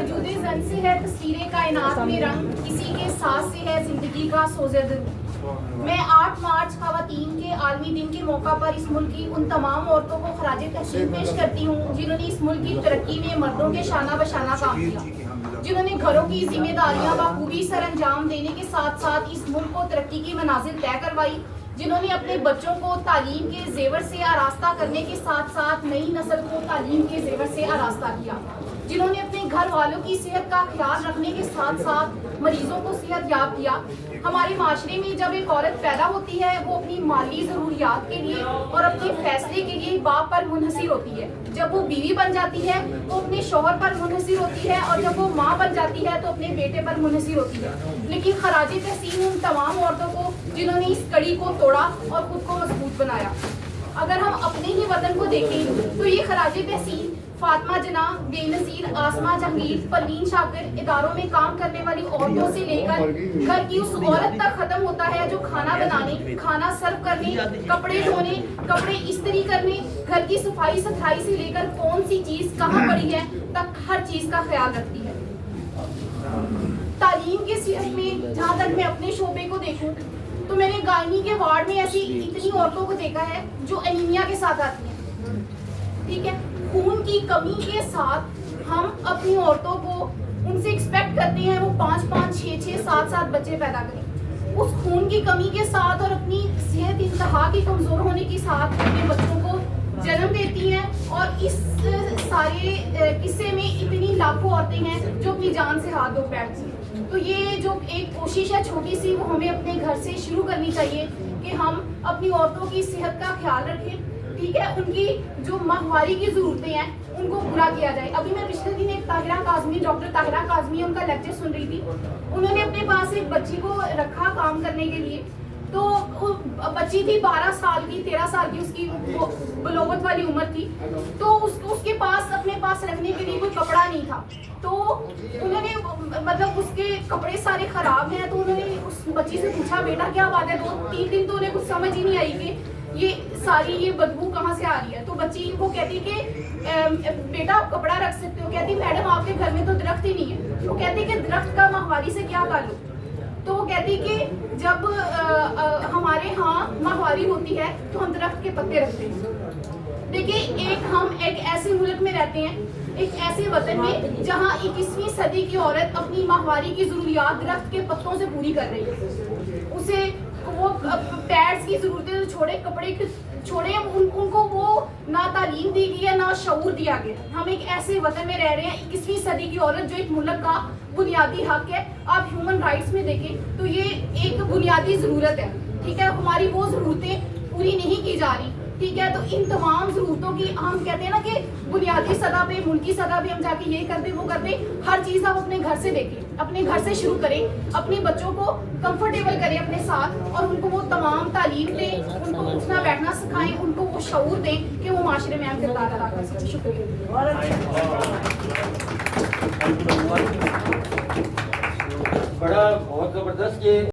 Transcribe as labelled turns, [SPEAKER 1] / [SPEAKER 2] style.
[SPEAKER 1] वजूद जन से है तस्वीरें कायनात में रंग, किसी के साथ से है जिंदगी का सोज़े। मैं 8 मार्च ख़वातीन के आलमी दिन के मौका पर इस मुल्क की उन तमाम औरतों को खराज तहसीन पेश करती हूँ जिन्होंने इस मुल्क की तरक्की में मर्दों के शाना बशाना काम किया, जिन्होंने घरों की जिम्मेदारियां बखूबी सर अंजाम देने के साथ साथ इस मुल्क को तरक्की की मनाजिल तय करवाई, जिन्होंने अपने बच्चों को तालीम के जेवर से आरास्ता करने के साथ साथ नई नस्ल को तालीम के जेवर से आरास्ता किया, जिन्होंने अपने घर वालों की सेहत का ख्याल रखने के साथ साथ मरीजों को सेहत याब किया। हमारे माशरे में जब एक औरत पैदा होती है वो अपनी माली ज़रूरियात के लिए और अपने फैसले के लिए बाप पर मुनहसिर होती है, जब वो बीवी बन जाती है तो अपने शौहर पर मुनहसिर होती है और जब वो माँ बन जाती है तो अपने बेटे पर मुनहसिर होती है। लेकिन खराज तहसीन उन तमाम औरतों को जिन्होंने इस कड़ी को तोड़ा और खुद को मजबूत बनाया। अगर हम अपने ही वतन को देखें तो ये खराज तहसीन फातिमा जना, बेनज़ीर, आसमा जहांगीर, परवीन शाकिर इदारों में काम करने वाली औरतों से लेकर घर की उस औरत तक खत्म होता है जो खाना बनाने, खाना सर्व करने, कपड़े धोने, कपड़े इस्त्री करने, घर की सफाई सुथराई से लेकर कौन सी चीज कहाँ पड़ी है तक हर चीज का ख्याल रखती है। तालीम के सिलसिले में जहाँ तक मैं अपने शोबे को देखूं तो मैंने गायनी के वार्ड में ऐसी इतनी औरतों को देखा है जो एनीमिया के साथ आती हैं, ठीक है। खून की कमी के साथ हम अपनी औरतों को उनसे एक्सपेक्ट करते हैं वो 5-5, 6-6, 7-7 बच्चे पैदा करें। उस खून की कमी के साथ और अपनी सेहत इंतहा की कमजोर होने के साथ अपने बच्चों को जन्म देती हैं और इस सारे किस्से में इतनी लाखों औरतें हैं जो अपनी जान से हाथ धो बैठती हैं। तो ये जो एक कोशिश है छोटी सी वो हमें अपने घर से शुरू करनी चाहिए कि हम अपनी औरतों की सेहत का ख्याल रखें, ठीक है। उनकी जो माहवारी की जरूरतें हैं उनको पूरा किया जाए। अभी मैं पिछले दिन एक ताहिरा काज़मी, डॉक्टर ताहिरा काज़मी उनका लेक्चर सुन रही थी। उन्होंने अपने पास एक बच्ची को रखा काम करने के लिए, तो बच्ची थी 12 साल की, 13 साल की उसकी बलोगत वाली उम्र थी। तो उसके पास अपने पास रखने के लिए कोई कपड़ा नहीं था, तो उन्होंने मतलब उसके कपड़े सारे खराब हैं, तो उन्होंने उस बच्ची से पूछा बेटा क्या बात है। 2-3 दिन तो उन्हें कुछ समझ ही नहीं आई कि ये सारी ये बदबू कहाँ से आ रही है। तो बच्ची वो कहती कि बेटा आप कपड़ा रख सकते हो। कहती मैडम आपके घर में तो दरख्त ही नहीं है। वो कहती कि दरख्त का माहवारी से क्या ताल्लुक। तो वो कहती कि जब हमारे यहाँ माहवारी होती है तो हम दरख्त के पत्ते रखते हैं। देखिए हम एक ऐसे मुल्क में रहते हैं, एक ऐसे वतन में जहाँ 21वीं सदी की औरत अपनी माहवारी की जरूरियात दरख्त के पत्तों से पूरी कर रही है। उसे वो पैड्स की जरूरतें छोड़े, कपड़े छोड़े, उनको वो ना तालीम दी गई है ना शऊर दिया गया। हम एक ऐसे वतन में रह रहे हैं, 21वीं सदी की औरत जो एक मुल्क का बुनियादी हक है। आप ह्यूमन राइट्स में देखें तो ये एक बुनियादी ज़रूरत है, ठीक है। हमारी वो ज़रूरतें पूरी नहीं की जा रही, ठीक है। तो इन तमाम ज़रूरतों की हम कहते हैं ना कि बुनियादी सतह पे, मुल्की सतह पे हम जाके ये कर दे वो कर दे। हर चीज़ आप अपने घर से देखें, अपने घर से शुरू करें, अपने बच्चों को कंफर्टेबल करें अपने साथ और उनको वो तमाम तालीम दें, उनको उठना बैठना सिखाएं, उनको वो शऊर दें कि वो माशरे में अहम किरदार अदा कर सकें। शुक्रिया।
[SPEAKER 2] बड़ा बहुत ज़बरदस्त ये